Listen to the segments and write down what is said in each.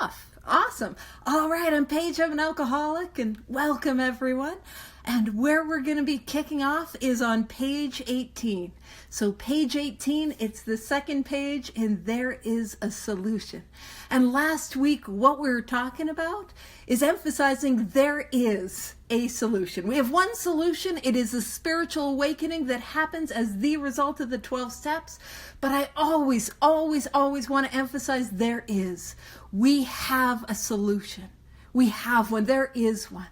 off. Awesome. All right, I'm Paige, I'm an alcoholic, and welcome everyone. And where we're going to be kicking off is on page 18. So page 18, it's the second page, and there is a solution. And last week, what we were talking about is emphasizing there is a solution. We have one solution. It is a spiritual awakening that happens as the result of the 12 steps. But I always want to emphasize there is. We have a solution. We have one. There is one.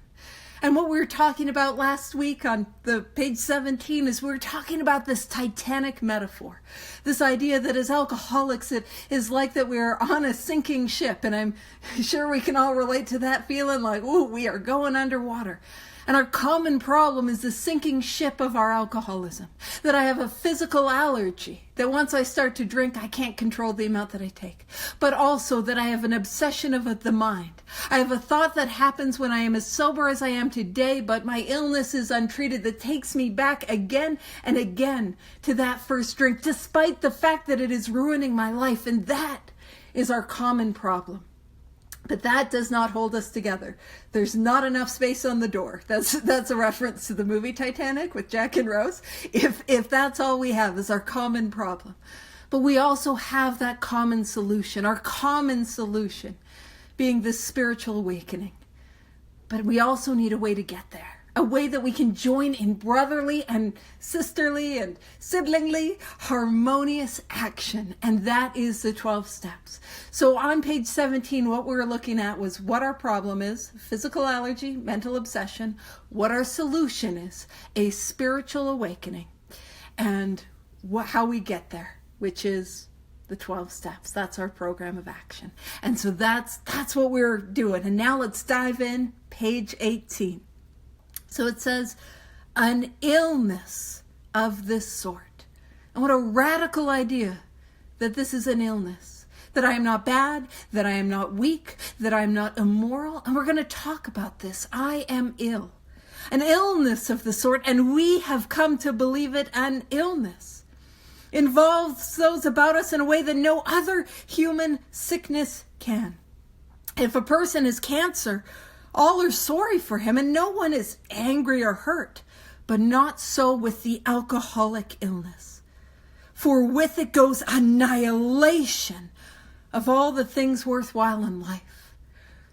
And what we were talking about last week on the page 17 is we were talking about this Titanic metaphor. This idea that as alcoholics, it is like that we're on a sinking ship. And I'm sure we can all relate to that feeling like, ooh, we are going underwater. And our common problem is the sinking ship of our alcoholism. That I have a physical allergy. That once I start to drink, I can't control the amount that I take. But also that I have an obsession of the mind. I have a thought that happens when I am as sober as I am today, but my illness is untreated that takes me back again and again to that first drink, despite the fact that it is ruining my life. And that is our common problem. But that does not hold us together. There's not enough space on the door. That's a reference to the movie Titanic with Jack and Rose. If that's all we have is our common problem. But we also have that common solution. Our common solution being this spiritual awakening. But we also need a way to get there. A way that we can join in brotherly and sisterly and siblingly harmonious action. And that is the 12 steps. So on page 17, what we were looking at was what our problem is, physical allergy, mental obsession, what our solution is, a spiritual awakening, and how we get there, which is the 12 steps. That's our program of action. And so that's what we're doing. And now let's dive in, page 18. So it says, an illness of this sort. And what a radical idea that this is an illness. That I am not bad, that I am not weak, that I am not immoral. And we're going to talk about this. I am ill. An illness of the sort, and we have come to believe it an illness. Involves those about us in a way that no other human sickness can. If a person has cancer, all are sorry for him, and no one is angry or hurt, but not so with the alcoholic illness. For with it goes annihilation of all the things worthwhile in life.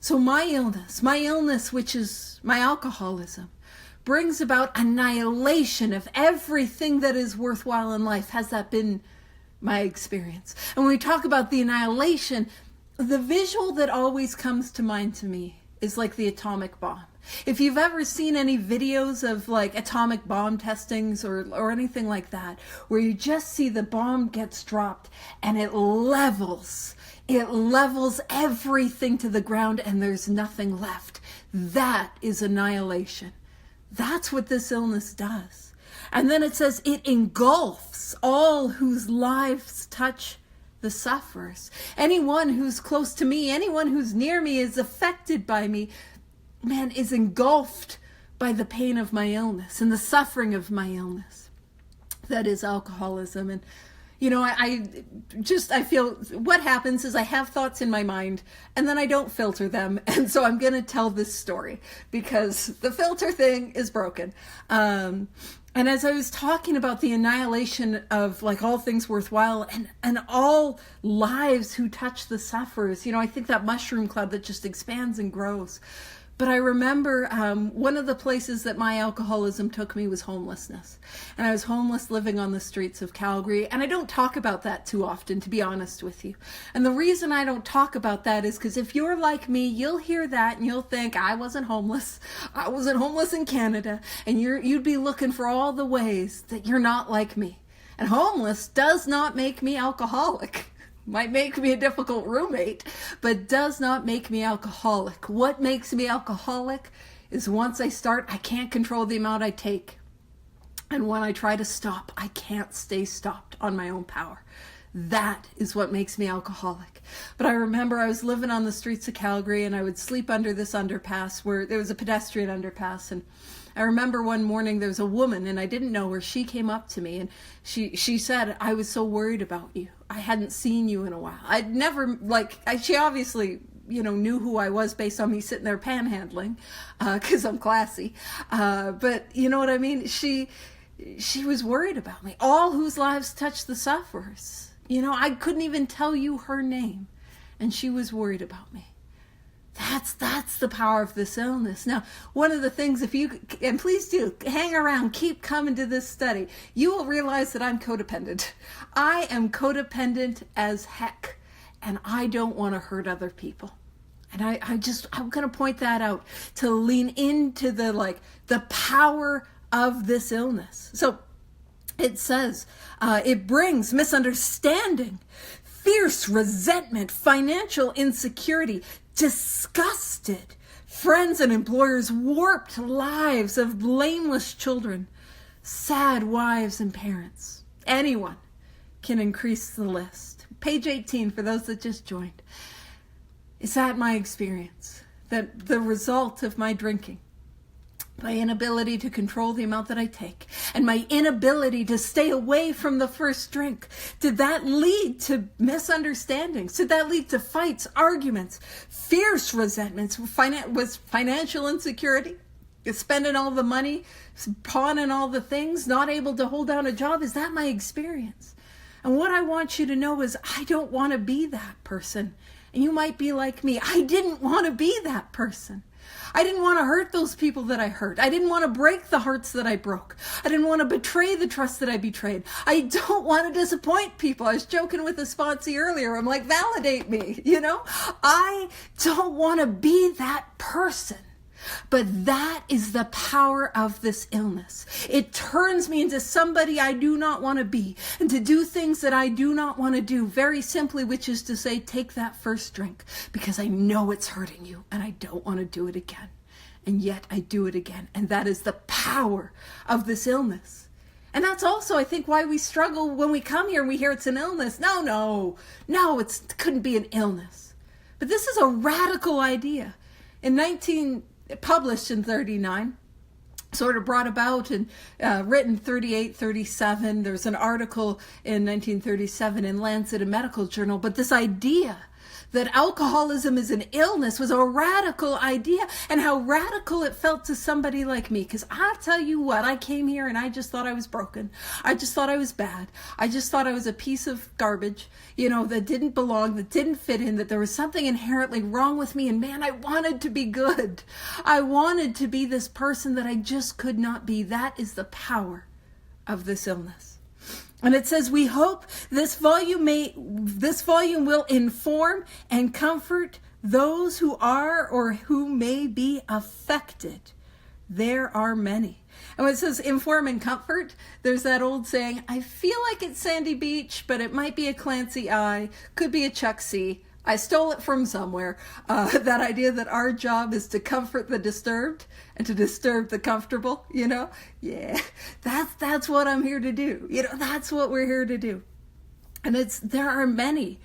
So my illness, which is my alcoholism, brings about annihilation of everything that is worthwhile in life. Has that been my experience? And when we talk about the annihilation, the visual that always comes to mind to me is like the atomic bomb. If you've ever seen any videos of like atomic bomb testings or anything like that, where you just see the bomb gets dropped and it levels everything to the ground and there's nothing left. That is annihilation. That's what this illness does. And then it says it engulfs all whose lives touch the sufferers. Anyone who's close to me, anyone who's near me is affected by me, man, is engulfed by the pain of my illness and the suffering of my illness. That is alcoholism. And, you know, I feel what happens is I have thoughts in my mind and then I don't filter them. And so I'm going to tell this story because the filter thing is broken. And as I was talking about the annihilation of like all things worthwhile and all lives who touch the sufferers, you know, I think that mushroom cloud that just expands and grows. But I remember one of the places that my alcoholism took me was homelessness. And I was homeless living on the streets of Calgary. And I don't talk about that too often, to be honest with you. And the reason I don't talk about that is because if you're like me, you'll hear that and you'll think, I wasn't homeless. I wasn't homeless in Canada. And you'd be looking for all the ways that you're not like me. And homeless does not make me alcoholic. Might make me a difficult roommate, but does not make me alcoholic. What makes me alcoholic is once I start, I can't control the amount I take. And when I try to stop, I can't stay stopped on my own power. That is what makes me alcoholic. But I remember I was living on the streets of Calgary and I would sleep under this underpass where there was a pedestrian underpass. And I remember one morning there was a woman and I didn't know her. She came up to me and she said, I was so worried about you. I hadn't seen you in a while. I'd never, she obviously knew who I was based on me sitting there panhandling, because I'm classy. But you know what I mean? She was worried about me. All whose lives touch the sufferers. I couldn't even tell you her name, and she was worried about me. That's the power of this illness. Now, one of the things, and please do, hang around, keep coming to this study, you will realize that I'm codependent. I am codependent as heck, and I don't want to hurt other people. And I'm going to point that out to lean into the power of this illness. So it says, it brings misunderstanding, fierce resentment, financial insecurity, disgusted friends and employers, warped lives of blameless children, sad wives and parents. Anyone can increase the list. Page 18, for those that just joined. Is that my experience? That the result of my drinking, my inability to control the amount that I take, and my inability to stay away from the first drink, did that lead to misunderstandings? Did that lead to fights, arguments, fierce resentments? Was financial insecurity? Spending all the money, pawning all the things, not able to hold down a job? Is that my experience? And what I want you to know is I don't want to be that person. And you might be like me. I didn't want to be that person. I didn't want to hurt those people that I hurt. I didn't want to break the hearts that I broke. I didn't want to betray the trust that I betrayed. I don't want to disappoint people. I was joking with a sponsee earlier. I'm like, validate me, I don't want to be that person. But that is the power of this illness. It turns me into somebody I do not want to be, and to do things that I do not want to do, very simply, which is to say, take that first drink because I know it's hurting you and I don't want to do it again. And yet I do it again. And that is the power of this illness. And that's also, I think, why we struggle when we come here and we hear it's an illness. No, it couldn't be an illness. But this is a radical idea. Published in 39, sort of brought about and written 38, 37. There's an article in 1937 in Lancet, a medical journal. But this idea that alcoholism is an illness was a radical idea, and how radical it felt to somebody like me. Because I'll tell you what, I came here and I just thought I was broken. I just thought I was bad. I just thought I was a piece of garbage, that didn't belong, that didn't fit in, that there was something inherently wrong with me. And man, I wanted to be good. I wanted to be this person that I just could not be. That is the power of this illness. And it says, we hope this volume will inform and comfort those who are or who may be affected. There are many. And when it says inform and comfort, there's that old saying, I feel like it's Sandy Beach, but it might be a Clancy I, could be a Chuck C. I stole it from somewhere. That idea that our job is to comfort the disturbed and to disturb the comfortable, Yeah, that's what I'm here to do. That's what we're here to do. And there are many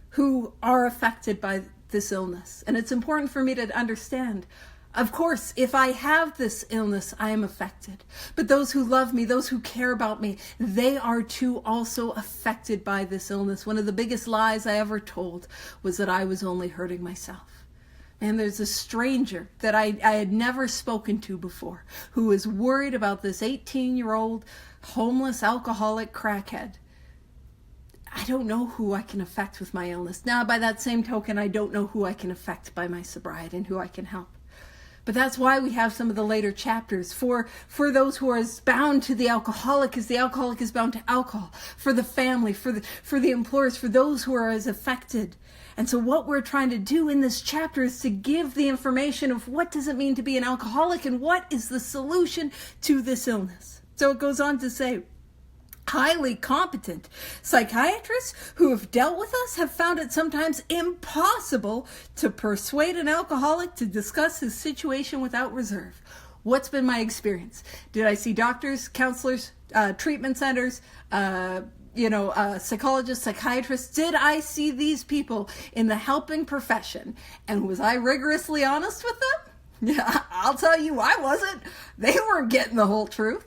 who are affected by this illness. And it's important for me to understand, of course, if I have this illness, I am affected. But those who love me, those who care about me, they are too also affected by this illness. One of the biggest lies I ever told was that I was only hurting myself. And there's a stranger that I had never spoken to before who is worried about this 18-year-old homeless alcoholic crackhead. I don't know who I can affect with my illness. Now, by that same token, I don't know who I can affect by my sobriety and who I can help. But that's why we have some of the later chapters for those who are as bound to the alcoholic as the alcoholic is bound to alcohol, for the family, for the employers, for those who are as affected. And so what we're trying to do in this chapter is to give the information of what does it mean to be an alcoholic and what is the solution to this illness. So it goes on to say, highly competent psychiatrists who have dealt with us have found it sometimes impossible to persuade an alcoholic to discuss his situation without reserve. What's been my experience? Did I see doctors, counselors, treatment centers, psychologists, psychiatrists? Did I see these people in the helping profession? And was I rigorously honest with them? Yeah, I'll tell you, I wasn't. They weren't getting the whole truth.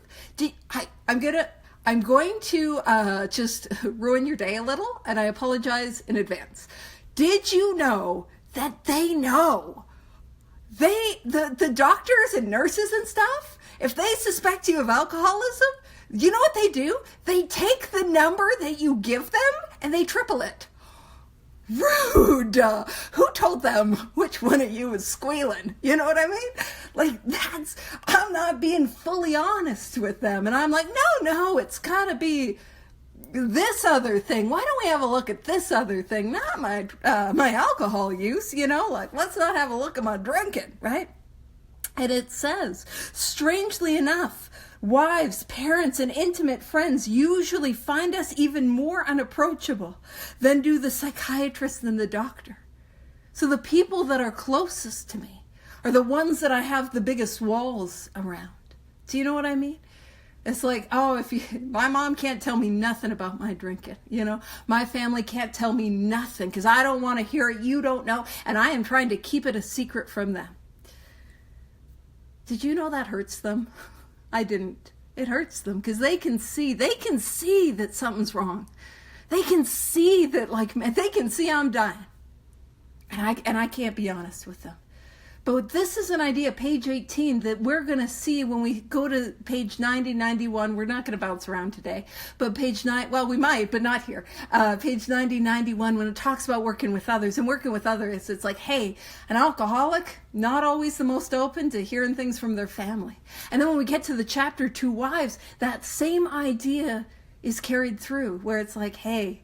I'm going to just ruin your day a little, and I apologize in advance. Did you know that they know. The doctors and nurses and stuff, if they suspect you of alcoholism, you know what they do? They take the number that you give them and they triple it. Rude. Who told them which one of you is squealing? You know what I mean? Like, I'm not being fully honest with them. And I'm like, no, it's gotta be this other thing. Why don't we have a look at this other thing? Not my alcohol use, like, let's not have a look at my drinking, right? And it says, strangely enough, wives, parents, and intimate friends usually find us even more unapproachable than do the psychiatrist and the doctor. So the people that are closest to me are the ones that I have the biggest walls around. Do you know what I mean? It's like, my mom can't tell me nothing about my drinking, my family can't tell me nothing because I don't want to hear it, you don't know, and I am trying to keep it a secret from them. Did you know that hurts them? I didn't. It hurts them because they can see that something's wrong. They can see that, they can see I'm dying. And I can't be honest with them. But this is an idea, page 18, that we're going to see when we go to page 90, 91. We're not going to bounce around today. But page 9, well, we might, but not here. Page 90, 91, when it talks about working with others. And working with others, it's like, hey, an alcoholic, not always the most open to hearing things from their family. And then when we get to the chapter 2 wives, that same idea is carried through, where it's like, hey,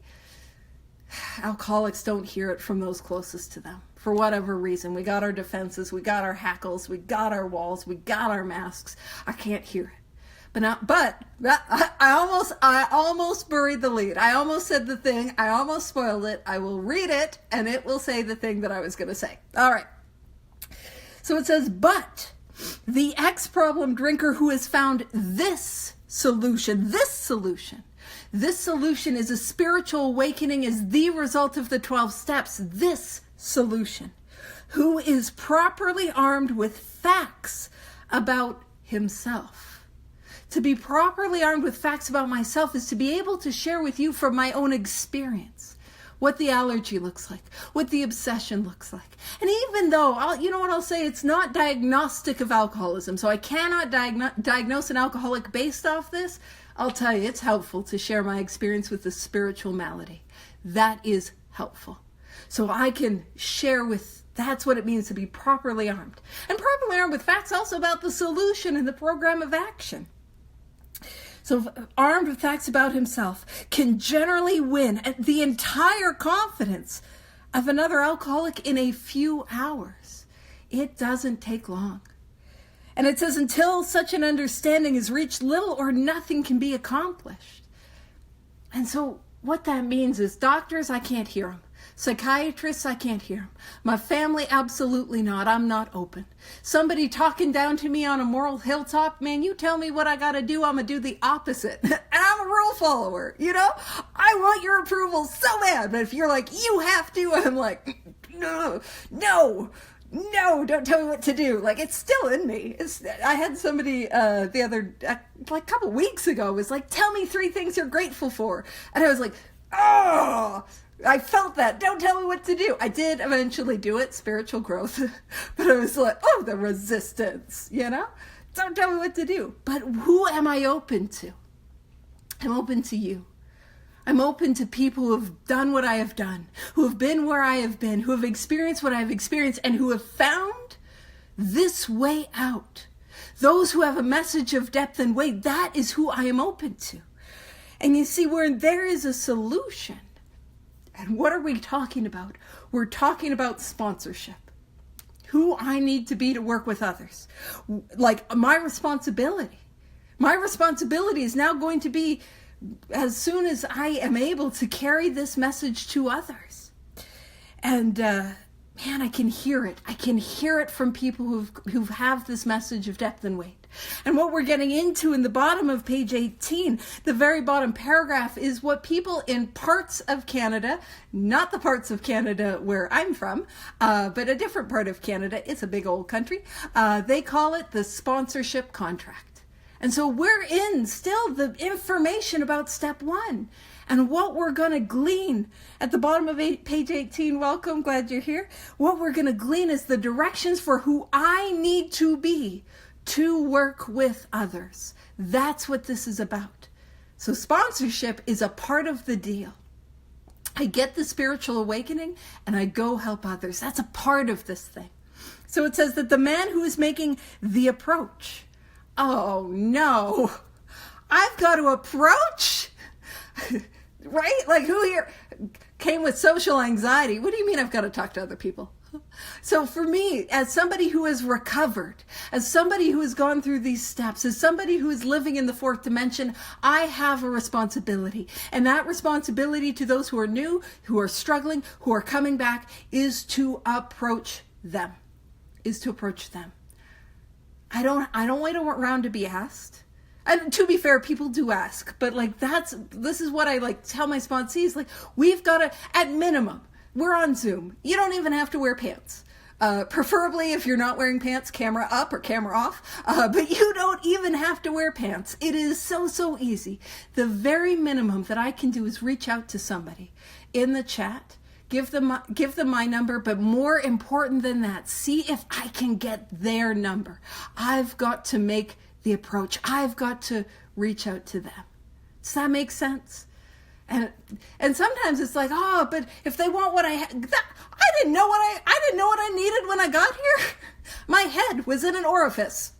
alcoholics don't hear it from those closest to them. For whatever reason, we got our defenses, we got our hackles, we got our walls, we got our masks. I can't hear it. But I almost buried the lead. I almost said the thing. I almost spoiled it. I will read it, and it will say the thing that I was going to say. All right. So it says, but the ex-problem drinker who has found this solution is a spiritual awakening as the result of the 12 steps. This solution, who is properly armed with facts about himself. To be properly armed with facts about myself is to be able to share with you from my own experience what the allergy looks like, what the obsession looks like. And even though, I'll say it's not diagnostic of alcoholism, so I cannot diagnose an alcoholic based off this, I'll tell you it's helpful to share my experience with the spiritual malady. That is helpful. So I can share that's what it means to be properly armed. And properly armed with facts also about the solution and the program of action. So armed with facts about himself can generally win the entire confidence of another alcoholic in a few hours. It doesn't take long. And it says until such an understanding is reached, little or nothing can be accomplished. And so what that means is doctors, I can't hear them. Psychiatrists, I can't hear them. My family, absolutely not. I'm not open. Somebody talking down to me on a moral hilltop, man, you tell me what I got to do, I'm going to do the opposite. And I'm a rule follower, I want your approval so bad. But if you're like, you have to, I'm like, no, don't tell me what to do. Like, it's still in me. I had somebody a couple weeks ago was like, tell me 3 things you're grateful for. And I was like, I felt that. Don't tell me what to do. I did eventually do it, spiritual growth. But I was like, the resistance, Don't tell me what to do. But who am I open to? I'm open to you. I'm open to people who have done what I have done, who have been where I have been, who have experienced what I've experienced, and who have found this way out. Those who have a message of depth and weight, that is who I am open to. And you see, where there is a solution, and what are we talking about? We're talking about sponsorship. Who I need to be to work with others. Like, my responsibility. My responsibility is now going to be, as soon as I am able to carry this message to others. And man, I can hear it. I can hear it from people who have this message of depth and weight. And what we're getting into in the bottom of page 18, the very bottom paragraph, is what people in parts of Canada, not the parts of Canada where I'm from, but a different part of Canada, it's a big old country, they call it the sponsorship contract. And so we're in still the information about step 1. And what we're going to glean at the bottom of page 18, welcome, glad you're here. What we're going to glean is the directions for who I need to be to work with others. That's what this is about. So sponsorship is a part of the deal. I get the spiritual awakening and I go help others. That's a part of this thing. So it says that the man who is making the approach. Oh no, I've got to approach? Right? Like, who here came with social anxiety? What do you mean I've got to talk to other people? So for me, as somebody who has recovered, as somebody who has gone through these steps, as somebody who is living in the fourth dimension, I have a responsibility. And that responsibility to those who are new, who are struggling, who are coming back, is to approach them. I don't wait around to be asked. And to be fair, people do ask, but like this is what I like tell my sponsees, like, we've got to, at minimum, we're on Zoom. You don't even have to wear pants. Preferably if you're not wearing pants, camera up or camera off, but you don't even have to wear pants. It is so easy. The very minimum that I can do is reach out to somebody in the chat, give them my number, but more important than that, see if I can get their number. I've got to make the approach. I've got to reach out to them. Does that make sense? And sometimes it's like, oh, but if they want what I didn't know what I needed when I got here. My head was in an orifice.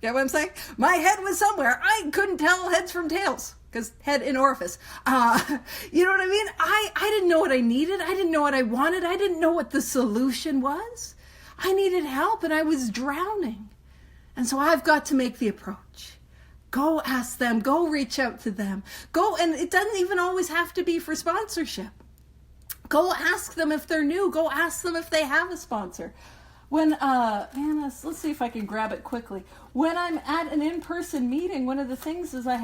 Get what I'm saying? My head was somewhere. I couldn't tell heads from tails because head in orifice. You know what I mean? I didn't know what I needed. I didn't know what I wanted. I didn't know what the solution was. I needed help and I was drowning. And so I've got to make the approach. Go ask them, go reach out to them. Go, and it doesn't even always have to be for sponsorship. Go ask them if they're new. Go ask them if they have a sponsor. When, let's see if I can grab it quickly. When I'm at an in-person meeting, one of the things is I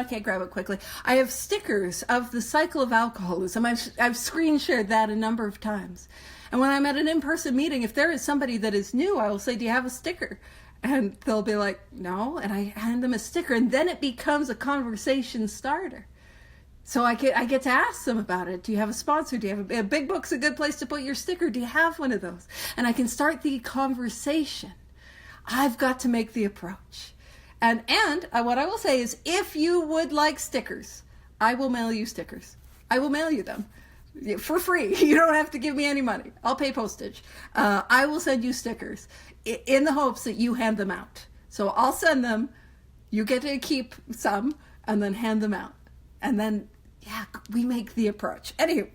can't grab it quickly. I have stickers of the cycle of alcoholism. I've screen shared that a number of times. And when I'm at an in-person meeting, if there is somebody that is new, I will say, do you have a sticker? And they'll be like, no, and I hand them a sticker, and then it becomes a conversation starter. So I get to ask them about it. Do you have a sponsor? Do you have a Big Book's a good place to put your sticker? Do you have one of those? And I can start the conversation. I've got to make the approach. And what I will say is, if you would like stickers, I will mail you stickers. I will mail you them. For free. You don't have to give me any money. I'll pay postage. I will send you stickers in the hopes that you hand them out. So I'll send them, you get to keep some, and then hand them out. And then, we make the approach. Anywho,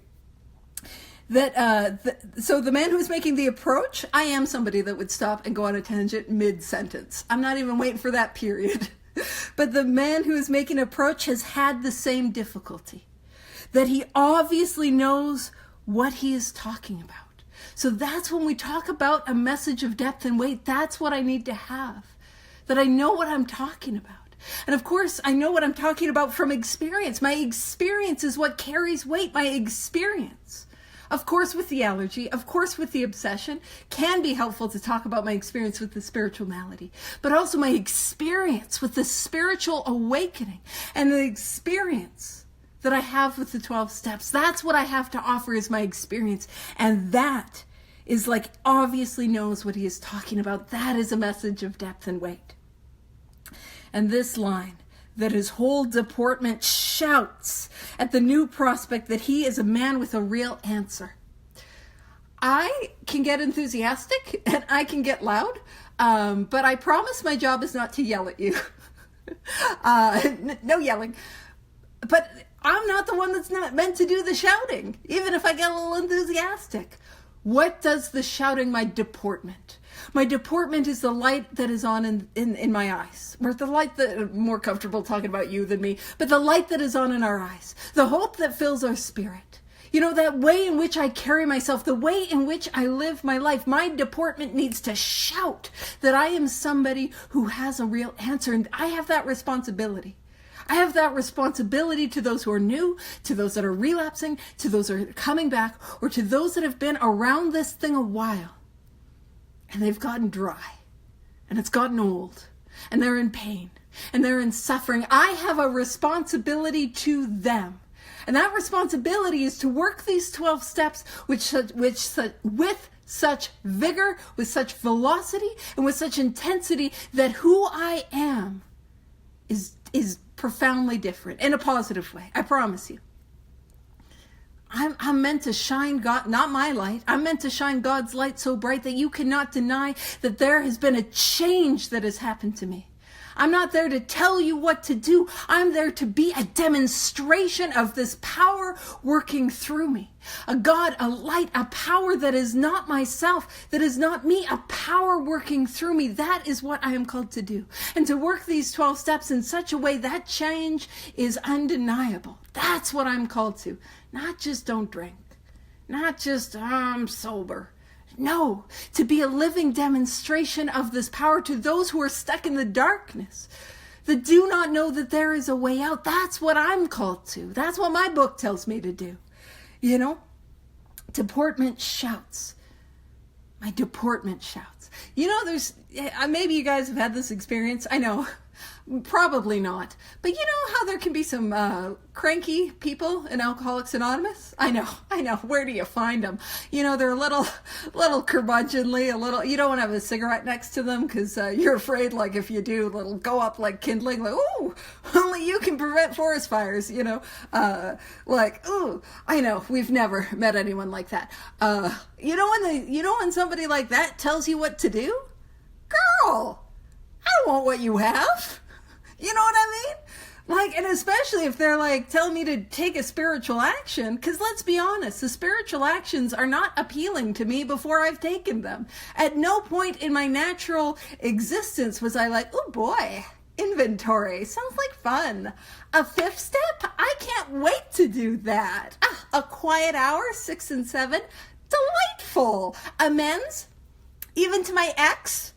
so the man who's making the approach, I am somebody that would stop and go on a tangent mid-sentence. I'm not even waiting for that period. But the man who is making an approach has had the same difficulty. That he obviously knows what he is talking about. So that's when we talk about a message of depth and weight. That's what I need to have. That I know what I'm talking about. And of course, I know what I'm talking about from experience. My experience is what carries weight. My experience. Of course, with the allergy, of course, with the obsession, can be helpful to talk about my experience with the spiritual malady, but also my experience with the spiritual awakening and the experience that I have with the 12 steps. That's what I have to offer is my experience. And that is like obviously knows what he is talking about. That is a message of depth and weight. And this line, that his whole deportment shouts at the new prospect that he is a man with a real answer. I can get enthusiastic and I can get loud, but I promise my job is not to yell at you. No yelling. But I'm not the one that's not meant to do the shouting, even if I get a little enthusiastic. What does the shouting my deportment? My deportment is the light that is on in my eyes. Or the light that, I'm more comfortable talking about you than me, but the light that is on in our eyes. The hope that fills our spirit. You know, that way in which I carry myself, the way in which I live my life. My deportment needs to shout that I am somebody who has a real answer, and I have that responsibility. I have that responsibility to those who are new, to those that are relapsing, to those that are coming back, or to those that have been around this thing a while. And they've gotten dry, and it's gotten old, and they're in pain, and they're in suffering. I have a responsibility to them. And that responsibility is to work these 12 steps with such vigor, with such velocity, and with such intensity that who I am is profoundly different in a positive way. I promise you. I'm meant to shine God, not my light. I'm meant to shine God's light so bright that you cannot deny that there has been a change that has happened to me. I'm not there to tell you what to do. I'm there to be a demonstration of this power working through me. A God, a light, a power that is not myself, that is not me, a power working through me. That is what I am called to do. And to work these 12 steps in such a way that change is undeniable. That's what I'm called to. Not just don't drink. Not just I'm sober. No, to be a living demonstration of this power to those who are stuck in the darkness, that do not know that there is a way out. That's what I'm called to. That's what my book tells me to do. You know, deportment shouts. My deportment shouts. You know, there's, maybe you guys have had this experience. I know. Probably not. But you know how there can be some cranky people in Alcoholics Anonymous? I know. Where do you find them? You know, they're a little curmudgeonly, you don't want to have a cigarette next to them because you're afraid, like, if you do, it'll go up like kindling, like, ooh, only you can prevent forest fires, you know? Ooh, I know, we've never met anyone like that. You know when somebody like that tells you what to do? Girl, I don't want what you have. You know what I mean? Like, and especially if they're like telling me to take a spiritual action, because let's be honest, the spiritual actions are not appealing to me before I've taken them. At no point in my natural existence was I like, oh boy, inventory, sounds like fun. A 5th step? I can't wait to do that. A quiet hour, 6 and 7, delightful. Amends, even to my ex.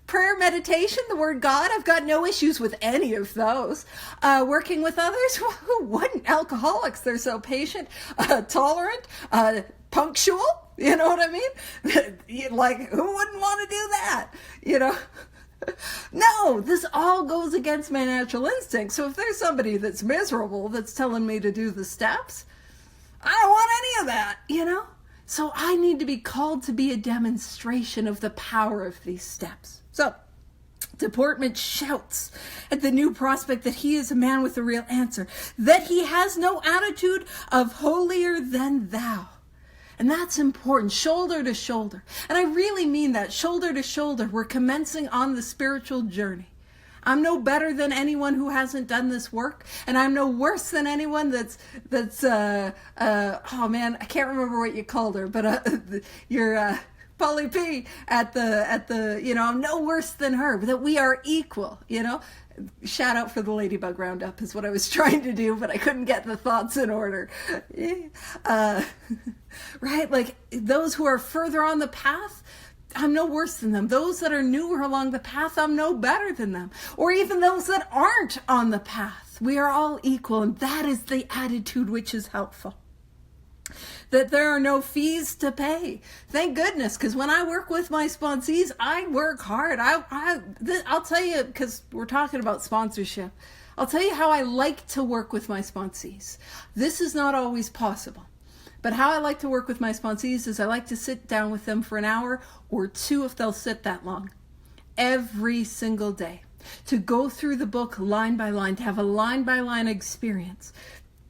Prayer, meditation, the word God, I've got no issues with any of those. Working with others, who wouldn't? Alcoholics, they're so patient, tolerant, punctual, you know what I mean? Like, who wouldn't want to do that, you know? No, this all goes against my natural instinct. So if there's somebody that's miserable that's telling me to do the steps, I don't want any of that, you know? So I need to be called to be a demonstration of the power of these steps. So, deportment shouts at the new prospect that he is a man with a real answer, that he has no attitude of holier than thou. And that's important, shoulder to shoulder. And I really mean that, shoulder to shoulder. We're commencing on the spiritual journey. I'm no better than anyone who hasn't done this work, and I'm no worse than anyone that's oh man, I can't remember what you called her, but you're Polly P at the you know, I'm no worse than her, but that we are equal, you know. Shout out for the Ladybug Roundup is what I was trying to do, but I couldn't get the thoughts in order. Right, like those who are further on the path, I'm no worse than them. Those that are newer along the path, I'm no better than them. Or even those that aren't on the path. We are all equal, and that is the attitude which is helpful. That there are no fees to pay. Thank goodness, because when I work with my sponsees, I work hard. I'll tell you, because we're talking about sponsorship, I'll tell you how I like to work with my sponsees. This is not always possible. But how I like to work with my sponsees is I like to sit down with them for an hour or 2 if they'll sit that long, every single day, to go through the book line by line, to have a line by line experience.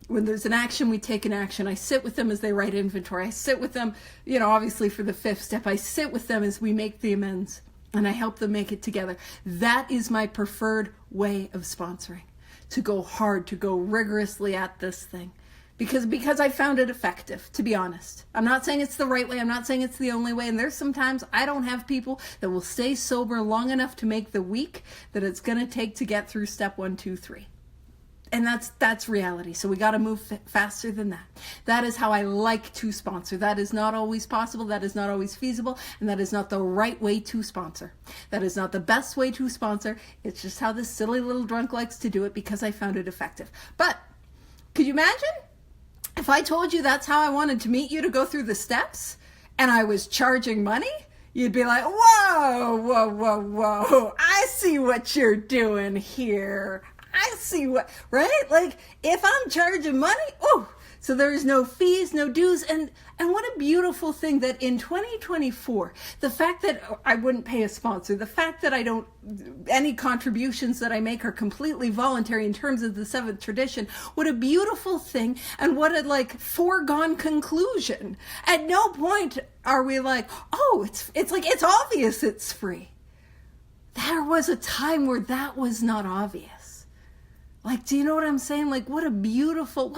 When there's an action, we take an action. I sit with them as they write inventory. I sit with them, you know, obviously for the 5th step. I sit with them as we make the amends, and I help them make it together. That is my preferred way of sponsoring, to go hard, to go rigorously at this thing. Because I found it effective, to be honest. I'm not saying it's the right way. I'm not saying it's the only way. And there's sometimes I don't have people that will stay sober long enough to make the week that it's going to take to get through step 1, 2, 3. And that's reality. So we got to move faster than that. That is how I like to sponsor. That is not always possible. That is not always feasible. And that is not the right way to sponsor. That is not the best way to sponsor. It's just how this silly little drunk likes to do it because I found it effective. But could you imagine if I told you that's how I wanted to meet you to go through the steps and I was charging money? You'd be like, whoa, I see what you're doing here. I see what, right? Like, if I'm charging money, oh, so there's no fees, no dues, and what a beautiful thing that in 2024, the fact that I wouldn't pay a sponsor, the fact that any contributions that I make are completely voluntary in terms of the seventh tradition, what a beautiful thing, and what a foregone conclusion. At no point are we like, oh, it's obvious it's free. There was a time where that was not obvious. Do you know what I'm saying? What a beautiful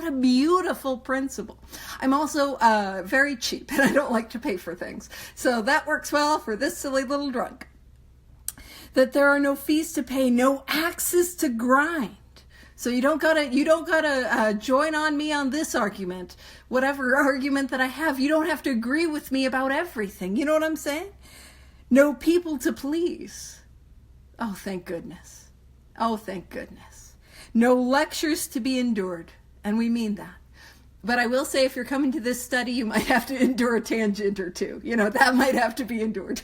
principle. I'm also very cheap, and I don't like to pay for things. So that works well for this silly little drunk. That there are no fees to pay, no axes to grind. So you don't gotta join on me on this argument. Whatever argument that I have, you don't have to agree with me about everything. You know what I'm saying? No people to please. Oh, thank goodness. Oh, thank goodness. No lectures to be endured, and we mean that. But I will say, if you're coming to this study, you might have to endure a tangent or two. That might have to be endured.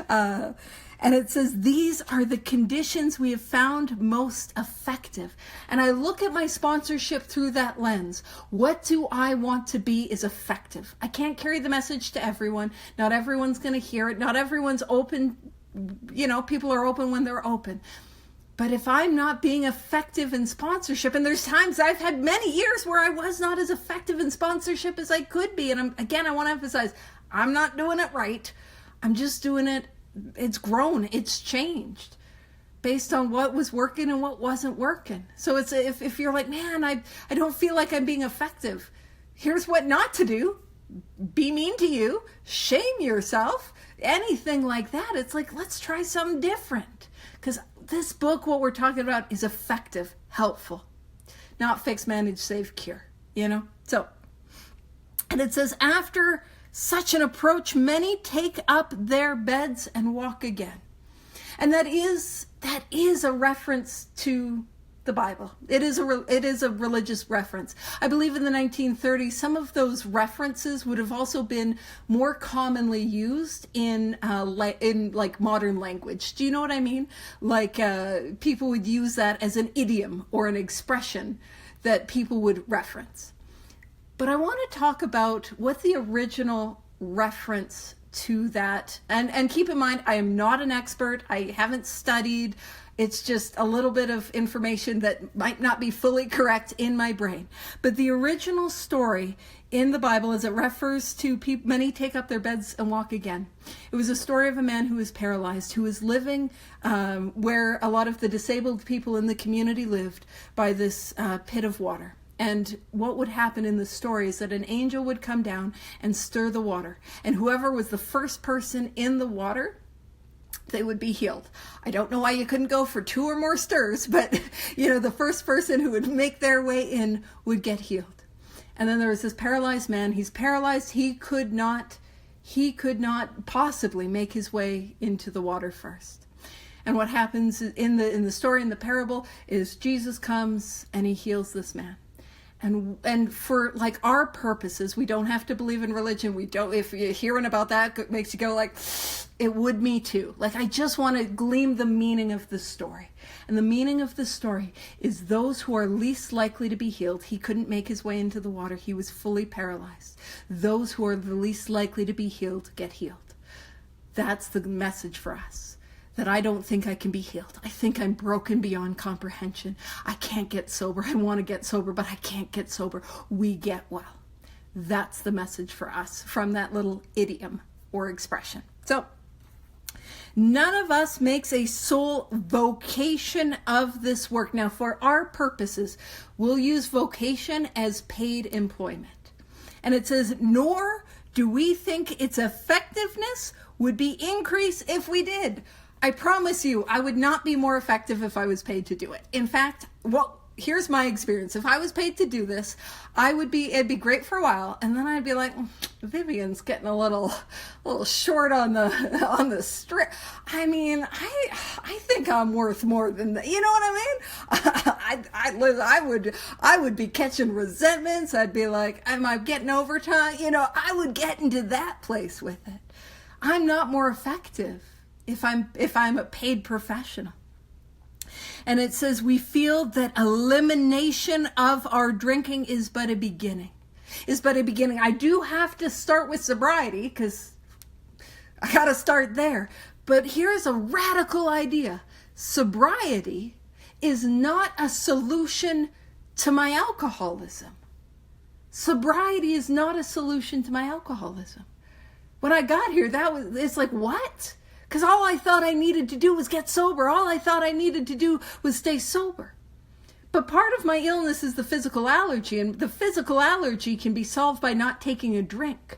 And it says, these are the conditions we have found most effective. And I look at my sponsorship through that lens. What do I want to be is effective? I can't carry the message to everyone. Not everyone's going to hear it. Not everyone's open. People are open when they're open. But if I'm not being effective in sponsorship, and there's times I've had many years where I was not as effective in sponsorship as I could be. And I want to emphasize, I'm not doing it right. I'm just doing it. It's grown. It's changed based on what was working and what wasn't working. So it's if you're like, man, I don't feel like I'm being effective. Here's what not to do. Be mean to you. Shame yourself. Anything like that. It's let's try something different. Because this book, what we're talking about, is effective, helpful, not fix, manage, save, cure, So, and it says, after such an approach, many take up their beds and walk again. And that is a reference to the Bible. It is a religious reference. I believe in the 1930s, some of those references would have also been more commonly used in modern language. Do you know what I mean? People would use that as an idiom or an expression that people would reference. But I want to talk about what the original reference to that, and keep in mind, I am not an expert. I haven't studied. It's just a little bit of information that might not be fully correct in my brain. But the original story in the Bible, as it refers to many take up their beds and walk again. It was a story of a man who was paralyzed, who was living where a lot of the disabled people in the community lived, by this pit of water. And what would happen in the story is that an angel would come down and stir the water. And whoever was the first person in the water, they would be healed. I don't know why you couldn't go for 2 or more stirs, but the first person who would make their way in would get healed. And then there was this paralyzed man. He's paralyzed. He could not possibly make his way into the water first. And what happens in the story, in the parable, is Jesus comes and he heals this man. And for our purposes, we don't have to believe in religion. We don't, if you're hearing about that, it makes you go it would me too. I just want to glean the meaning of the story. And the meaning of the story is those who are least likely to be healed. He couldn't make his way into the water. He was fully paralyzed. Those who are the least likely to be healed get healed. That's the message for us. That I don't think I can be healed. I think I'm broken beyond comprehension. I can't get sober. I want to get sober, but I can't get sober. We get well. That's the message for us from that little idiom or expression. So, none of us makes a sole vocation of this work. Now, for our purposes, we'll use vocation as paid employment. And it says, nor do we think its effectiveness would be increased if we did. I promise you, I would not be more effective if I was paid to do it. In fact, here's my experience. If I was paid to do this, it'd be great for a while, and then I'd be like, Vivian's getting a little short on the strip. I mean, I think I'm worth more than that. You know what I mean? I would be catching resentments. I'd be like, am I getting overtime? I would get into that place with it. I'm not more effective if I'm a paid professional. And it says, we feel that elimination of our drinking is but a beginning. I do have to start with sobriety because I got to start there. But here's a radical idea. Sobriety is not a solution to my alcoholism. Sobriety is not a solution to my alcoholism. When I got here, it's like, what? Because all I thought I needed to do was get sober. All I thought I needed to do was stay sober. But part of my illness is the physical allergy, and the physical allergy can be solved by not taking a drink.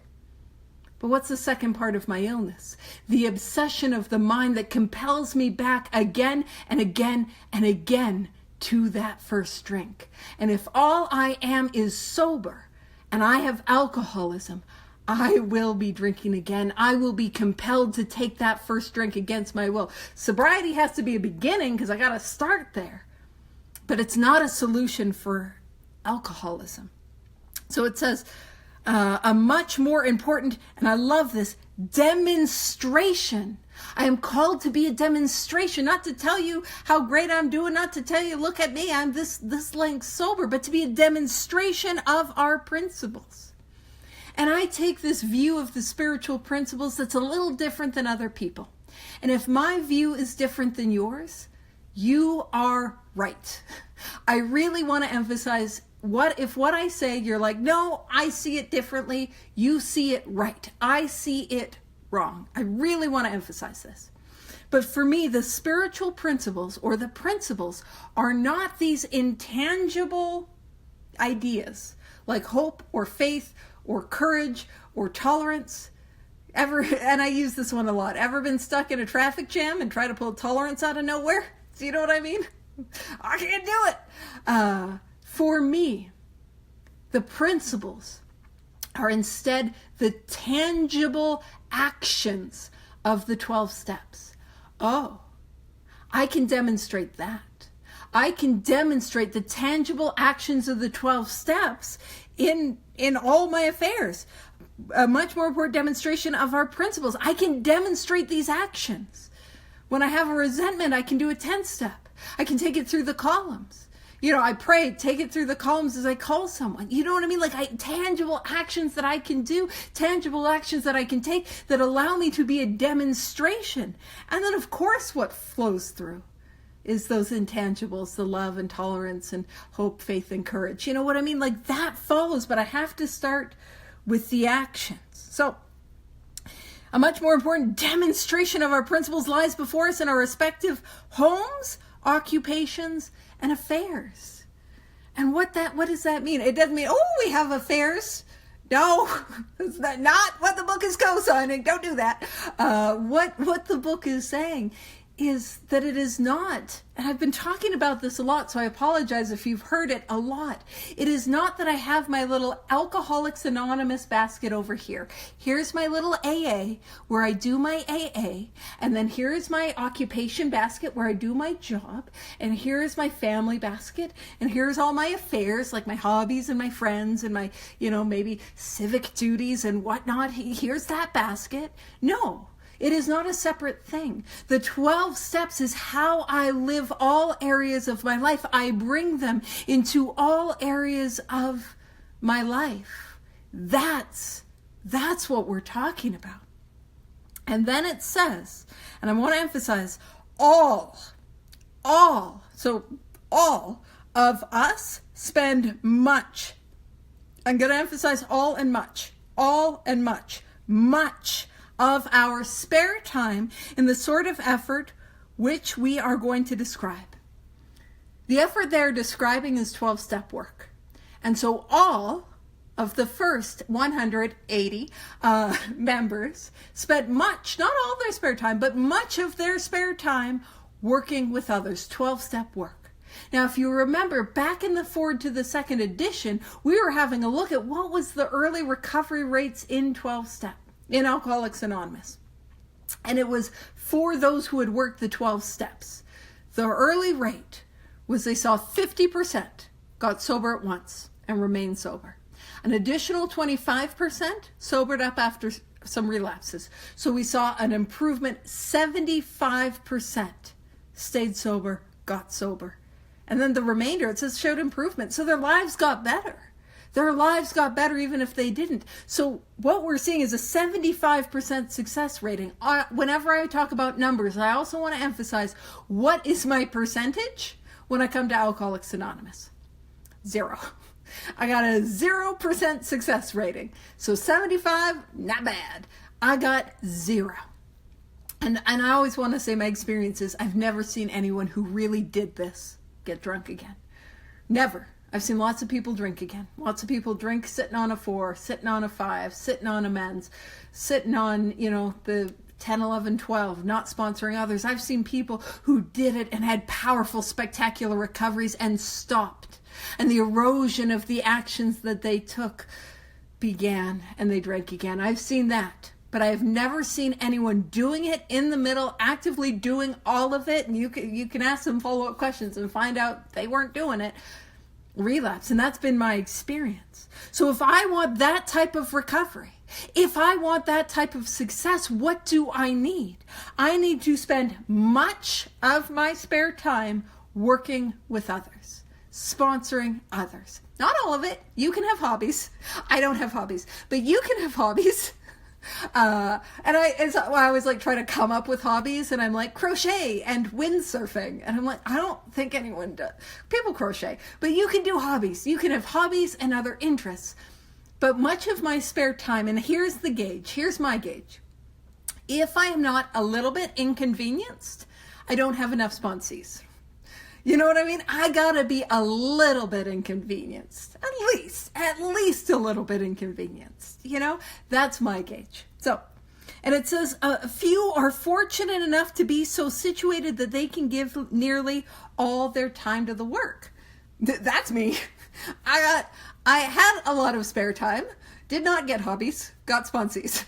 But what's the second part of my illness? The obsession of the mind that compels me back again and again and again to that first drink. And if all I am is sober and I have alcoholism, I will be drinking again. I will be compelled to take that first drink against my will. Sobriety has to be a beginning because I got to start there. But it's not a solution for alcoholism. So it says, a much more important, and I love this, demonstration. I am called to be a demonstration, not to tell you how great I'm doing, not to tell you, look at me, I'm this length sober, but to be a demonstration of our principles. And I take this view of the spiritual principles that's a little different than other people. And if my view is different than yours, you are right. I really want to emphasize if what I say, you're like, no, I see it differently. You see it right. I see it wrong. I really want to emphasize this. But for me, the spiritual principles or the principles are not these intangible ideas like hope or faith or courage or tolerance. And I use this one a lot. Ever been stuck in a traffic jam and try to pull tolerance out of nowhere? Do you know what I mean? I can't do it. For me, the principles are instead the tangible actions of the 12 steps. Oh, I can demonstrate that. I can demonstrate the tangible actions of the 12 steps in all my affairs. A much more important demonstration of our principles. I can demonstrate these actions. When I have a resentment, I can do a 10-step. I can take it through the columns. I pray, take it through the columns as I call someone. You know what I mean? Tangible actions that I can do, tangible actions that I can take that allow me to be a demonstration. And then, of course, what flows through is those intangibles, the love and tolerance and hope, faith, and courage. You know what I mean? That follows, but I have to start with the actions. So, a much more important demonstration of our principles lies before us in our respective homes, occupations, and affairs. And what does that mean? It doesn't mean, we have affairs. No, that's not what the book is co-signing. Don't do that. What the book is saying is that it is not, and I've been talking about this a lot, so I apologize if you've heard it a lot. It is not that I have my little Alcoholics Anonymous basket over here. Here's my little AA where I do my AA, and then here's my occupation basket where I do my job, and here's my family basket, and here's all my affairs, like my hobbies and my friends and my, maybe civic duties and whatnot. Here's that basket. No. It is not a separate thing. The 12 steps is how I live all areas of my life. I bring them into all areas of my life. That's what we're talking about. And then it says, and I want to emphasize, all of us spend much. I'm going to emphasize all and much of our spare time in the sort of effort which we are going to describe. The effort they're describing is 12-step work. And so all of the first 180 members spent much, not all their spare time, but much of their spare time working with others, 12-step work. Now, if you remember, back in the forward to the second edition, we were having a look at what was the early recovery rates in 12-step. In Alcoholics Anonymous. And it was for those who had worked the 12 steps. The early rate was they saw 50% got sober at once and remained sober. An additional 25% sobered up after some relapses. So we saw an improvement, 75% stayed sober, got sober. And then the remainder, it says, showed improvement. So their lives got better. Their lives got better even if they didn't. So what we're seeing is a 75% success rating. Whenever I talk about numbers, I also want to emphasize, what is my percentage when I come to Alcoholics Anonymous? 0. I got a 0% success rating. So 75, not bad. I got 0. And I always want to say my experience is, I've never seen anyone who really did this get drunk again. Never. I've seen lots of people drink again. Lots of people drink sitting on a 4, sitting on a 5, sitting on amends, sitting on, the 10, 11, 12, not sponsoring others. I've seen people who did it and had powerful, spectacular recoveries and stopped. And the erosion of the actions that they took began and they drank again. I've seen that. But I have never seen anyone doing it in the middle, actively doing all of it. And you can ask them follow-up questions and find out they weren't doing it. Relapse. And that's been my experience. So if I want that type of recovery, if I want that type of success, what do I need? I need to spend much of my spare time working with others, sponsoring others. Not all of it. You can have hobbies. I don't have hobbies, but you can have hobbies. And I was like trying to come up with hobbies, and I'm like, crochet and windsurfing, and I'm like, I don't think anyone does. People crochet, but you can do hobbies. You can have hobbies and other interests. But much of my spare time, and here's the gauge, here's my gauge. If I am not a little bit inconvenienced, I don't have enough sponsees. You know what I mean? I gotta be a little bit inconvenienced. At least a little bit inconvenienced. That's my gauge. So, and it says, a few are fortunate enough to be so situated that they can give nearly all their time to the work. That's me. I had a lot of spare time, did not get hobbies, got sponsees.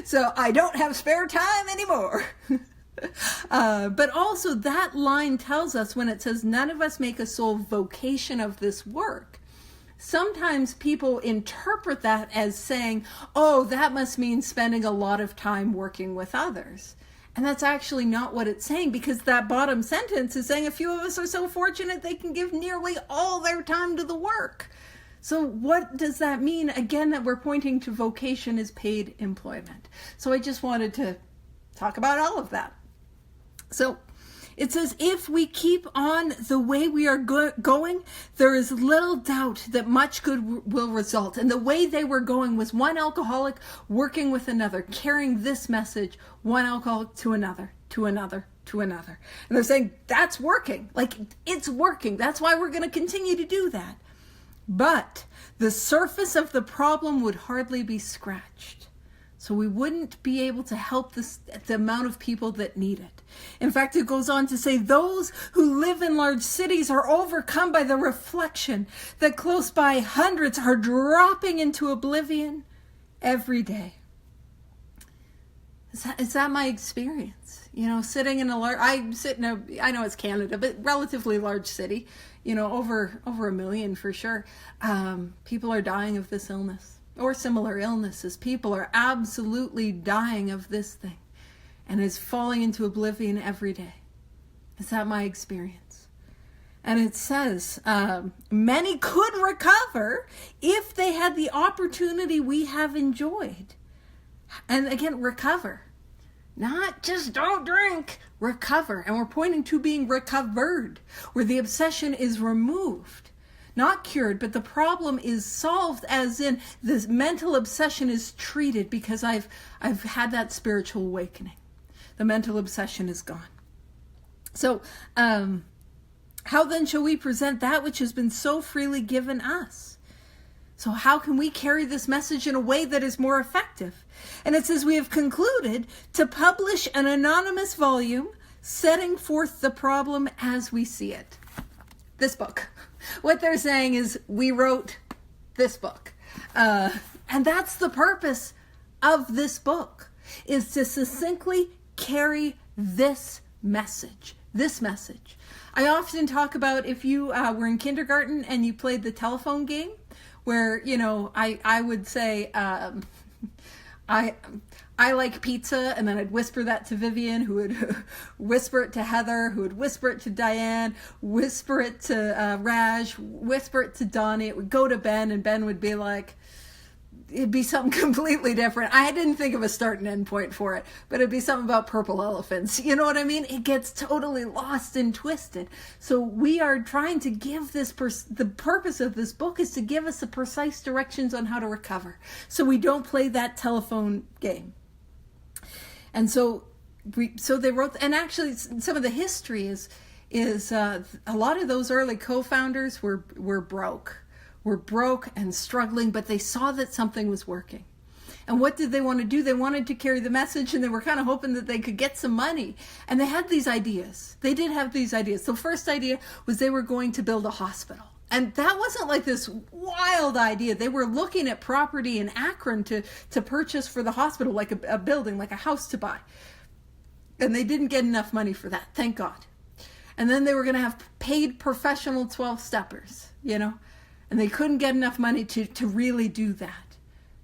So I don't have spare time anymore. But also that line tells us, when it says none of us make a sole vocation of this work, sometimes people interpret that as saying, oh, that must mean spending a lot of time working with others. And that's actually not what it's saying, because that bottom sentence is saying a few of us are so fortunate they can give nearly all their time to the work. So what does that mean? Again, that we're pointing to vocation as paid employment. So I just wanted to talk about all of that. So it says, if we keep on the way we are going, there is little doubt that much good will result. And the way they were going was one alcoholic working with another, carrying this message, one alcoholic to another, to another, to another. And they're saying, that's working. Like, it's working. That's why we're going to continue to do that. But the surface of the problem would hardly be scratched. So we wouldn't be able to help the amount of people that need it. In fact, it goes on to say, those who live in large cities are overcome by the reflection that close by hundreds are dropping into oblivion every day. Is that my experience? Sitting in I know it's Canada, but relatively large city, over 1 million for sure. People are dying of this illness. Or similar illnesses. People are absolutely dying of this thing and is falling into oblivion every day. Is that my experience? And it says, many could recover if they had the opportunity we have enjoyed. And again, recover. Not just don't drink, recover. And we're pointing to being recovered, where the obsession is removed. Not cured, but the problem is solved, as in this mental obsession is treated because I've had that spiritual awakening. The mental obsession is gone. So, how then shall we present that which has been so freely given us? So how can we carry this message in a way that is more effective? And it says, we have concluded to publish an anonymous volume setting forth the problem as we see it. This book. What they're saying is, we wrote this book. And that's the purpose of this book, is to succinctly carry this message. I often talk about, if you were in kindergarten and you played the telephone game, where, I would say, I like pizza, and then I'd whisper that to Vivian, who would whisper it to Heather, who would whisper it to Diane, whisper it to Raj, whisper it to Donnie. It would go to Ben, and Ben would be like, it'd be something completely different. I didn't think of a start and end point for it, but it'd be something about purple elephants. You know what I mean? It gets totally lost and twisted. So we are trying to give this, the purpose of this book is to give us the precise directions on how to recover, so we don't play that telephone game. And so they wrote, and actually some of the history is a lot of those early co-founders were broke and struggling, but they saw that something was working. And what did they want to do? They wanted to carry the message, and they were kind of hoping that they could get some money. And they had these ideas. They did have these ideas. The first idea was they were going to build a hospital. And that wasn't like this wild idea. They were looking at property in Akron to purchase for the hospital, like a building, like a house to buy. And they didn't get enough money for that, thank God. And then they were going to have paid professional 12-steppers, you know. And they couldn't get enough money to really do that.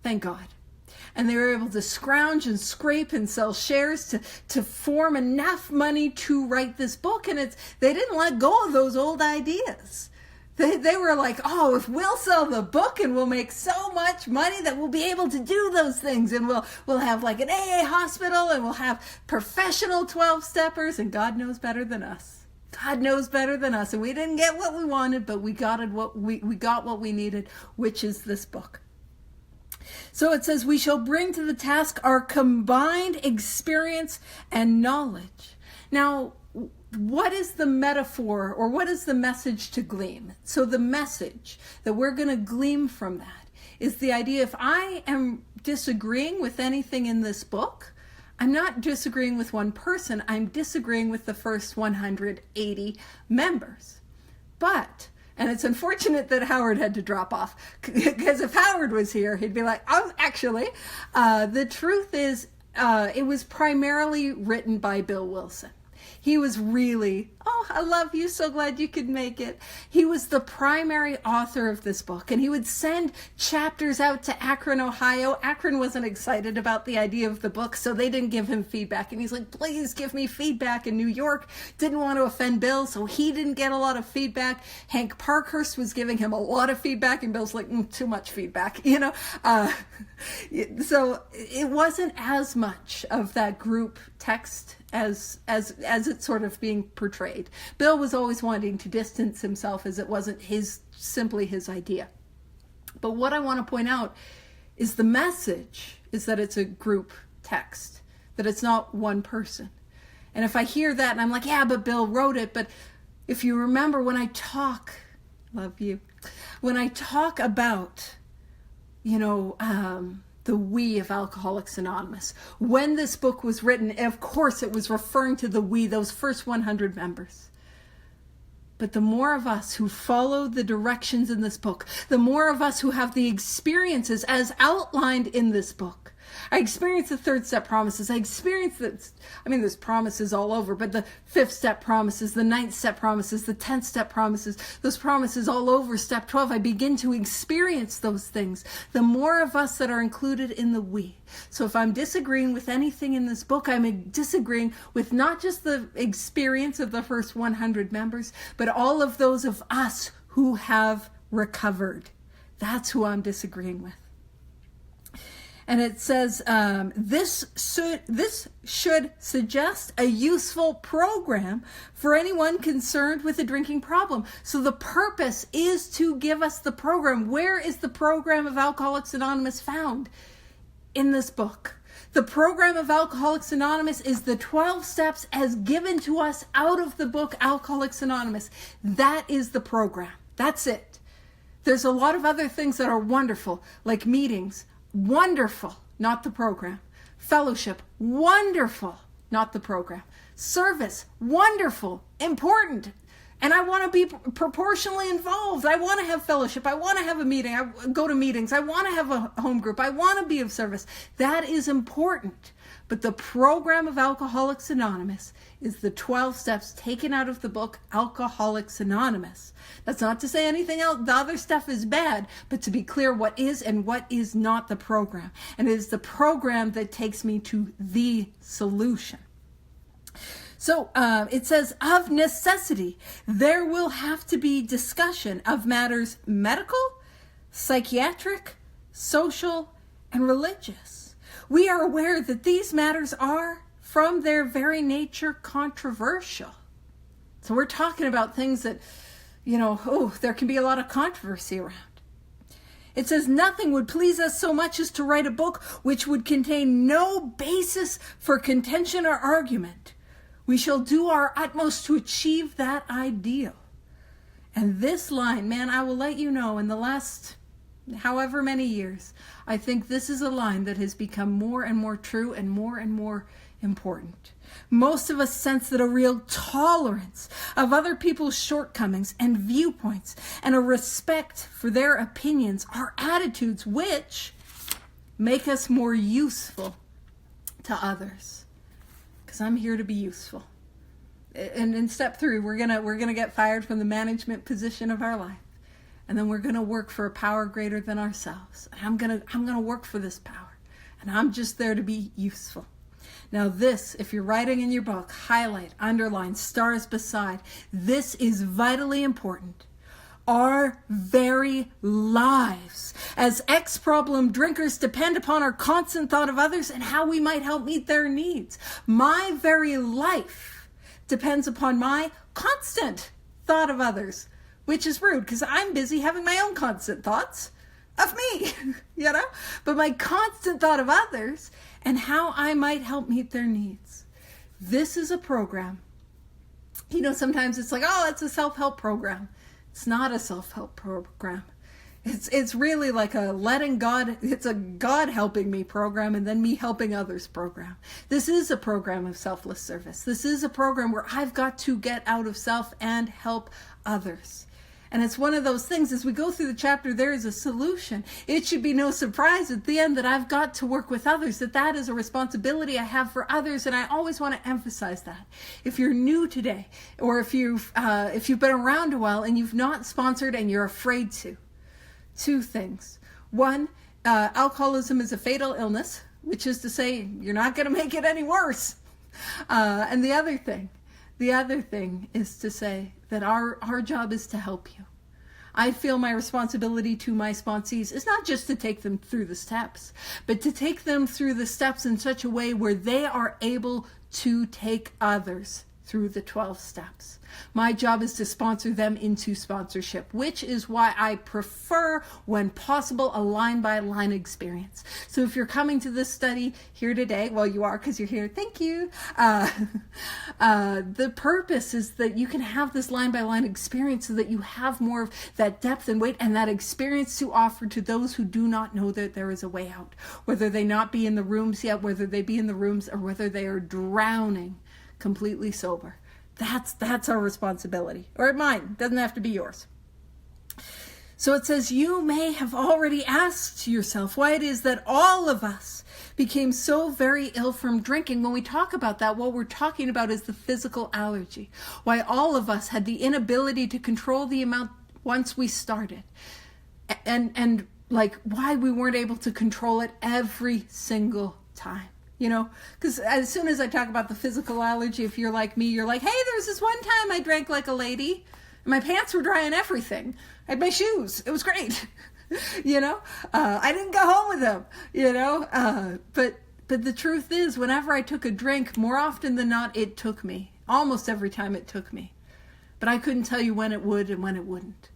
Thank God. And they were able to scrounge and scrape and sell shares to form enough money to write this book. And they didn't let go of those old ideas. They were like, oh, if we'll sell the book and we'll make so much money that we'll be able to do those things. And we'll have like an AA hospital, and we'll have professional 12-steppers, and God knows better than us. God knows better than us, and we didn't get what we wanted, but we got what we needed, which is this book. So it says, we shall bring to the task our combined experience and knowledge. Now, what is the metaphor, or what is the message to glean? So the message that we're going to glean from that is the idea, if I am disagreeing with anything in this book, I'm not disagreeing with one person, I'm disagreeing with the first 180 members. But, and it's unfortunate that Howard had to drop off, because if Howard was here, he'd be like, oh, actually, the truth is, it was primarily written by Bill Wilson. He was really, oh, I love you, so glad you could make it. He was the primary author of this book, and he would send chapters out to Akron, Ohio. Akron wasn't excited about the idea of the book, so they didn't give him feedback. And he's like, please give me feedback. And New York didn't want to offend Bill, so he didn't get a lot of feedback. Hank Parkhurst was giving him a lot of feedback, and Bill's like, too much feedback, you know? So it wasn't as much of that group text as it's sort of being portrayed. Bill was always wanting to distance himself, as it wasn't simply his idea. But what I want to point out is the message is that it's a group text, that it's not one person. And if I hear that and I'm like, yeah, but Bill wrote it. But if you remember, when I talk, love you, when I talk about, the we of Alcoholics Anonymous. When this book was written, of course it was referring to the we, those first 100 members. But the more of us who follow the directions in this book, the more of us who have the experiences as outlined in this book. I experienced the 3rd step promises. I experienced there's promises all over, but the 5th step promises, the 9th step promises, the 10th step promises, those promises all over step 12. I begin to experience those things. The more of us that are included in the we. So if I'm disagreeing with anything in this book, I'm disagreeing with not just the experience of the first 100 members, but all of those of us who have recovered. That's who I'm disagreeing with. And it says, this should suggest a useful program for anyone concerned with a drinking problem. So the purpose is to give us the program. Where is the program of Alcoholics Anonymous found? In this book. The program of Alcoholics Anonymous is the 12 steps as given to us out of the book Alcoholics Anonymous. That is the program. That's it. There's a lot of other things that are wonderful, like meetings. Wonderful, not the program. Fellowship, wonderful, not the program. Service, wonderful, important, And I want to be proportionally involved. I want to have fellowship. I want to have a meeting. I go to meetings. I want to have a home group. I want to be of service. That is important. But the program of Alcoholics Anonymous is the 12 steps taken out of the book Alcoholics Anonymous. That's not to say anything else. The other stuff is bad, but to be clear what is and what is not the program. And it is the program that takes me to the solution. So it says, of necessity, there will have to be discussion of matters medical, psychiatric, social, and religious. We are aware that these matters are, from their very nature, controversial. So we're talking about things that, there can be a lot of controversy around. It says, nothing would please us so much as to write a book which would contain no basis for contention or argument. We shall do our utmost to achieve that ideal. And this line, man, I will let you know, in the last however many years, I think this is a line that has become more and more true and more important. Most of us sense that a real tolerance of other people's shortcomings and viewpoints and a respect for their opinions are attitudes which make us more useful to others. Because I'm here to be useful. And in step 3, we're gonna get fired from the management position of our life. And then we're gonna work for a power greater than ourselves. And I'm gonna work for this power. And I'm just there to be useful. Now this, if you're writing in your book, highlight, underline, stars beside. This is vitally important. Our very lives as ex-problem drinkers depend upon our constant thought of others and how we might help meet their needs. My very life depends upon my constant thought of others, which is rude because I'm busy having my own constant thoughts of me, but my constant thought of others and how I might help meet their needs. This is a program. Sometimes it's like, oh, it's a self-help program. It's not a self-help program. It's really like it's a God helping me program and then me helping others program. This is a program of selfless service. This is a program where I've got to get out of self and help others. And it's one of those things, as we go through the chapter, there is a solution. It should be no surprise at the end that I've got to work with others, that is a responsibility I have for others, and I always want to emphasize that. If you're new today, or if you've been around a while and you've not sponsored and you're afraid to, 2 things. 1, alcoholism is a fatal illness, which is to say you're not going to make it any worse. And the other thing is to say that our job is to help you. I feel my responsibility to my sponsees is not just to take them through the steps, but to take them through the steps in such a way where they are able to take others through the 12 steps. My job is to sponsor them into sponsorship, which is why I prefer, when possible, a line-by-line experience. So if you're coming to this study here today, well, you are because you're here, thank you. The purpose is that you can have this line-by-line experience so that you have more of that depth and weight and that experience to offer to those who do not know that there is a way out, whether they not be in the rooms yet, whether they be in the rooms, or whether they are drowning completely sober. That's our responsibility. Or mine. Doesn't have to be yours. So it says, you may have already asked yourself why it is that all of us became so very ill from drinking. When we talk about that, what we're talking about is the physical allergy. Why all of us had the inability to control the amount once we started. And like why we weren't able to control it every single time. Because as soon as I talk about the physical allergy, if you're like me, you're like, hey, there was this one time I drank like a lady. And my pants were dry and everything. I had my shoes. It was great. I didn't go home with them, But the truth is, whenever I took a drink, more often than not, it took me. Almost every time it took me. But I couldn't tell you when it would and when it wouldn't.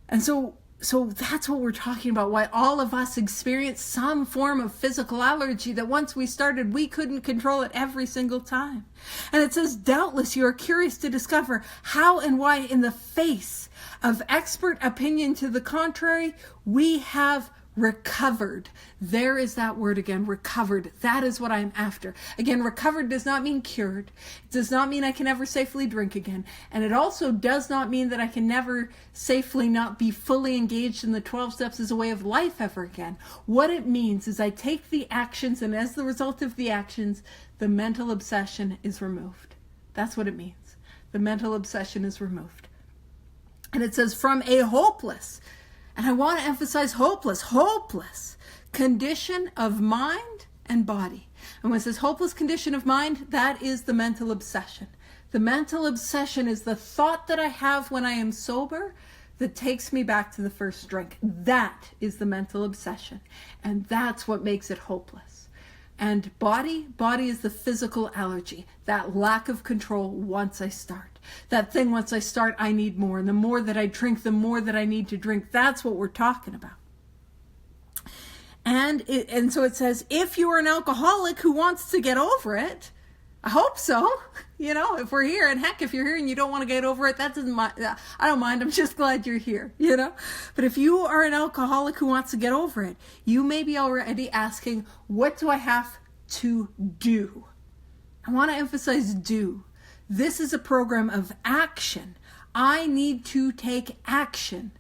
And so that's what we're talking about, why all of us experience some form of physical allergy that once we started, we couldn't control it every single time. And it says, doubtless you are curious to discover how and why, in the face of expert opinion to the contrary, we have recovered. There is that word again, recovered. That is what I'm after. Again, recovered does not mean cured. It does not mean I can never safely drink again. And it also does not mean that I can never safely not be fully engaged in the 12 steps as a way of life ever again. What it means is I take the actions, and as the result of the actions, the mental obsession is removed. That's what it means. The mental obsession is removed. And it says from a hopeless, and I want to emphasize hopeless condition of mind and body. And when it says hopeless condition of mind, that is the mental obsession. The mental obsession is the thought that I have when I am sober that takes me back to the first drink. That is the mental obsession. And that's what makes it hopeless. And body is the physical allergy, that lack of control once I start. That thing once I start, I need more. And the more that I drink, the more that I need to drink. That's what we're talking about. And so it says, if you are an alcoholic who wants to get over it, I hope so. You know, if we're here, and heck, if you're here and you don't want to get over it, that doesn't mind. I don't mind. I'm just glad you're here, you know. But if you are an alcoholic who wants to get over it, you may be already asking, what do I have to do? I want to emphasize do. This is a program of action. I need to take action.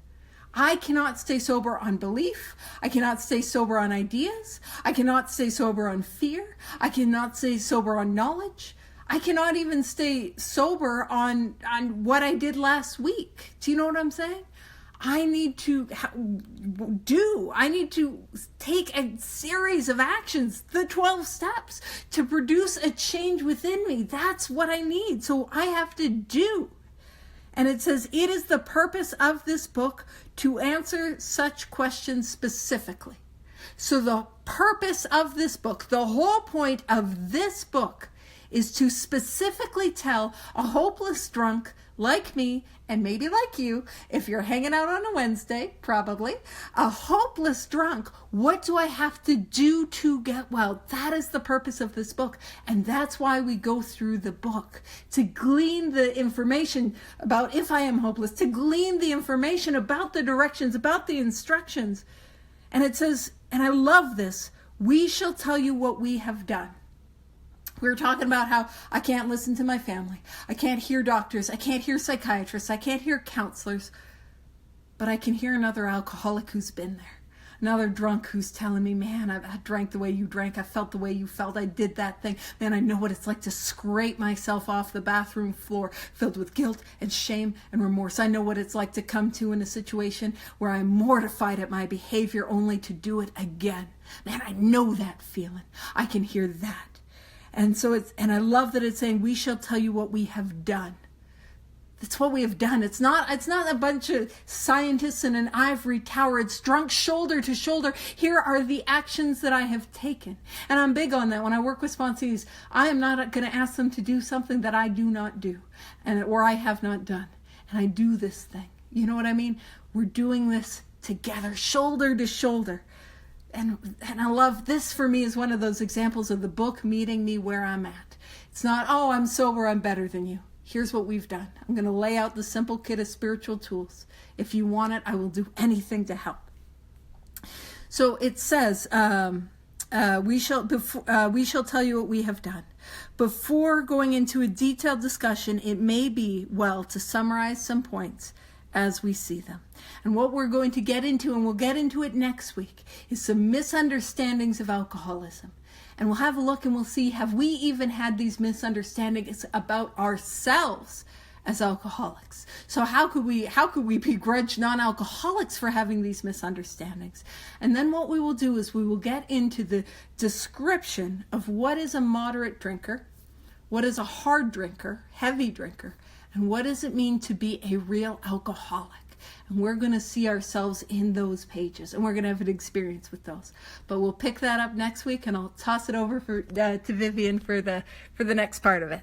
I cannot stay sober on belief. I cannot stay sober on ideas. I cannot stay sober on fear. I cannot stay sober on knowledge. I cannot even stay sober on what I did last week. Do you know what I'm saying? I need to I need to take a series of actions, the 12 steps, to produce a change within me. That's what I need. So I have to do. And it says, it is the purpose of this book to answer such questions specifically. So the purpose of this book, the whole point of this book, is to specifically tell a hopeless drunk like me, and maybe like you, if you're hanging out on a Wednesday, probably, a hopeless drunk, what do I have to do to get well? That is the purpose of this book, and that's why we go through the book, to glean the information about if I am hopeless, to glean the information about the directions, about the instructions. And it says, and I love this, we shall tell you what we have done. We were talking about how I can't listen to my family. I can't hear doctors. I can't hear psychiatrists. I can't hear counselors. But I can hear another alcoholic who's been there. Another drunk who's telling me, man, I drank the way you drank. I felt the way you felt. I did that thing. Man, I know what it's like to scrape myself off the bathroom floor filled with guilt and shame and remorse. I know what it's like to come to in a situation where I'm mortified at my behavior only to do it again. Man, I know that feeling. I can hear that. And so and I love that it's saying, we shall tell you what we have done. That's what we have done. It's not a bunch of scientists in an ivory tower. It's drunk shoulder to shoulder. Here are the actions that I have taken. And I'm big on that. When I work with sponsees, I am not going to ask them to do something that I do not do or I have not done. And I do this thing. You know what I mean? We're doing this together, shoulder to shoulder. And I love this. For me is one of those examples of the book meeting me where I'm at. It's not, oh, I'm sober, I'm better than you. Here's what we've done. I'm going to lay out the simple kit of spiritual tools. If you want it, I will do anything to help. So it says, we shall tell you what we have done. Before going into a detailed discussion, it may be well to summarize some points as we see them. And what we're going to get into, and we'll get into it next week, is some misunderstandings of alcoholism. And we'll have a look and we'll see, have we even had these misunderstandings about ourselves as alcoholics? So how could we begrudge non-alcoholics for having these misunderstandings? And then what we will do is we will get into the description of what is a moderate drinker, what is a hard drinker, heavy drinker, and what does it mean to be a real alcoholic? And we're going to see ourselves in those pages, and we're going to have an experience with those. But we'll pick that up next week, and I'll toss it over to Vivian for the next part of it.